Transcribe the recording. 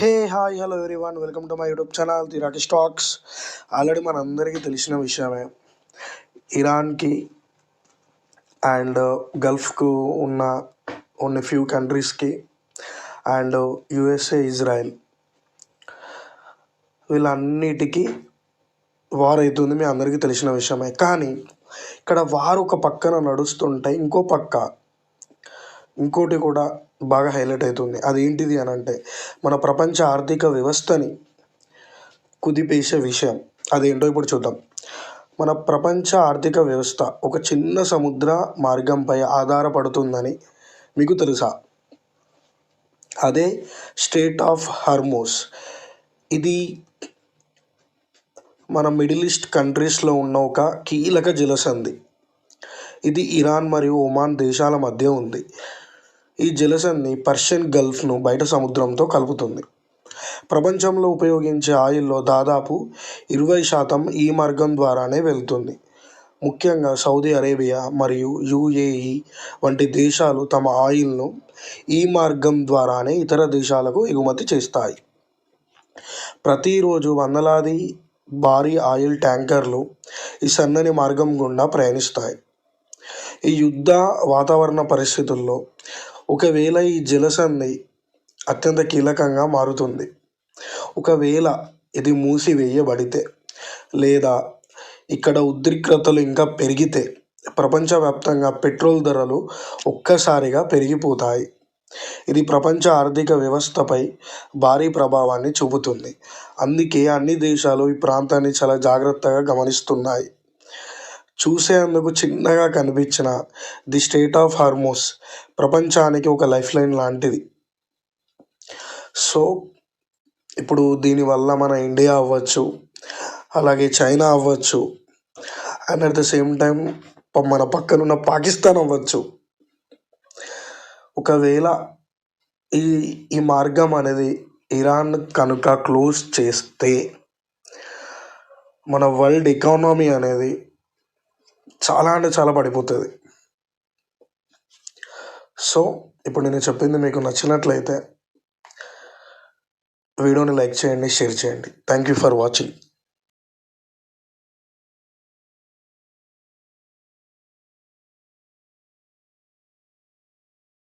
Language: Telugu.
Hey hi hello everyone, welcome to my YouTube channel the Rakesh talks. Already మనందరికీ తెలిసిన విషయమే. ఇరాన్కి అండ్ గల్ఫ్కు ఉన్న కొన్ని ఫ్యూ కంట్రీస్కి అండ్ యుఎస్ఏ, ఇజ్రాయెల్ వీళ్ళన్నిటికీ వార్ అవుతుంది, మీ అందరికీ తెలిసిన విషయమే. కానీ ఇక్కడ వార్ ఒక పక్కన నడుస్తుంటే ఇంకోటి కూడా బాగా హైలైట్ అవుతుంది. అదేంటిది అని అంటే మన ప్రపంచ ఆర్థిక వ్యవస్థని కుదిపేసే విషయం. అదేంటో ఇప్పుడు చూద్దాం. మన ప్రపంచ ఆర్థిక వ్యవస్థ ఒక చిన్న సముద్ర మార్గంపై ఆధారపడుతుందని మీకు తెలుసా? అదే స్ట్రెయిట్ ఆఫ్ హార్మోస్. ఇది మన మిడిల్ ఈస్ట్ కంట్రీస్లో ఉన్న ఒక కీలక జలసంధి. ఇది ఇరాన్ మరియు ఒమాన్ దేశాల మధ్య ఉంది. ఈ జలసంధి పర్షియన్ గల్ఫ్ను బయట సముద్రంతో కలుపుతుంది. ప్రపంచంలో ఉపయోగించే ఆయిల్లో దాదాపు 20% ఈ మార్గం ద్వారానే వెళ్తుంది. ముఖ్యంగా సౌదీ అరేబియా మరియు యుఏఈ వంటి దేశాలు తమ ఆయిల్ను ఈ మార్గం ద్వారానే ఇతర దేశాలకు ఎగుమతి చేస్తాయి. ప్రతిరోజు వందలాది భారీ ఆయిల్ ట్యాంకర్లు ఈ సన్నని మార్గం గుండా ప్రయాణిస్తాయి. ఈ యుద్ధ వాతావరణ పరిస్థితుల్లో ఒకవేళ ఈ జలసంధి అత్యంత కీలకంగా మారుతుంది. ఒకవేళ ఇది మూసివేయబడితే లేదా ఇక్కడ ఉద్రిక్తతలు ఇంకా పెరిగితే ప్రపంచవ్యాప్తంగా పెట్రోల్ ధరలు ఒక్కసారిగా పెరిగిపోతాయి. ఇది ప్రపంచ ఆర్థిక వ్యవస్థపై భారీ ప్రభావాన్ని చూపుతుంది. అందుకే అన్ని దేశాలు ఈ ప్రాంతాన్ని చాలా జాగ్రత్తగా గమనిస్తున్నాయి. చూసేందుకు చిన్నగా కనిపించిన ది స్ట్రెయిట్ ఆఫ్ హార్మోస్ ప్రపంచానికి ఒక లైఫ్ లైన్ లాంటిది. సో ఇప్పుడు దీనివల్ల మన ఇండియా అవ్వచ్చు, అలాగే చైనా అవ్వచ్చు, and at the same time మన పక్కనున్న పాకిస్తాన్ అవ్వచ్చు. ఒకవేళ ఈ ఈ మార్గం అనేది ఇరాన్ కనుక క్లోజ్ చేస్తే మన వరల్డ్ ఎకానమీ అనేది చాలా అంటే చాలా పడిపోతుంది. సో ఇప్పుడు నేను చెప్పింది మీకు నచ్చినట్లయితే వీడియోని లైక్ చేయండి, షేర్ చేయండి. Thank you for watching.